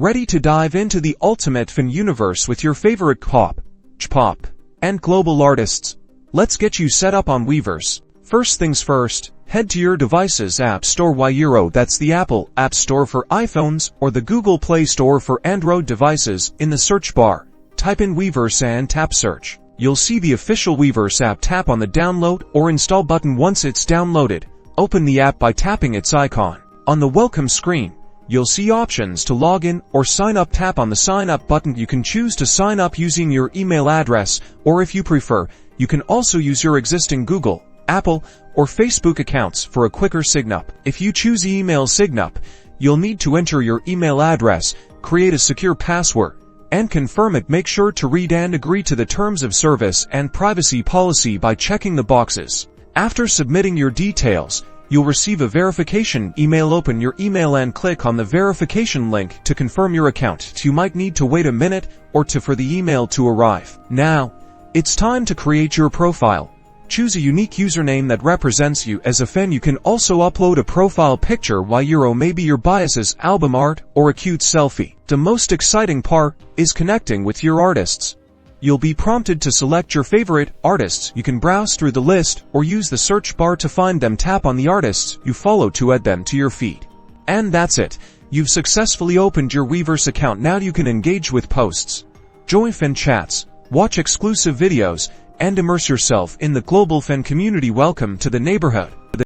Ready to dive into the ultimate fan universe with your favorite pop, J-pop, and global artists? Let's get you set up on Weverse. First things first, head to your device's App Store. That's the Apple App Store for iPhones or the Google Play Store for Android devices. In the search bar, type in Weverse and tap search. You'll see the official Weverse app. Tap on the download or install button. Once it's downloaded, open the app by tapping its icon. On the welcome screen, you'll see options to log in or sign up. Tap on the sign up button. You can choose to sign up using your email address, or if you prefer, you can also use your existing Google, Apple, or Facebook accounts for a quicker sign-up. If you choose email sign-up, you'll need to enter your email address, create a secure password, and confirm it. Make sure to read and agree to the terms of service and privacy policy by checking the boxes. After submitting your details, you'll receive a verification email. Open your email and click on the verification link to confirm your account. You might need to wait a minute or two for the email to arrive. Now, it's time to create your profile. Choose a unique username that represents you as a fan. You can also upload a profile picture, maybe your biases, album art, or a cute selfie. The most exciting part is connecting with your artists. You'll be prompted to select your favorite artists. You can browse through the list or use the search bar to find them. Tap on the artists you follow to add them to your feed. And that's it. You've successfully opened your Weverse account. Now you can engage with posts, join fan chats, watch exclusive videos, and immerse yourself in the global fan community. Welcome to the neighborhood.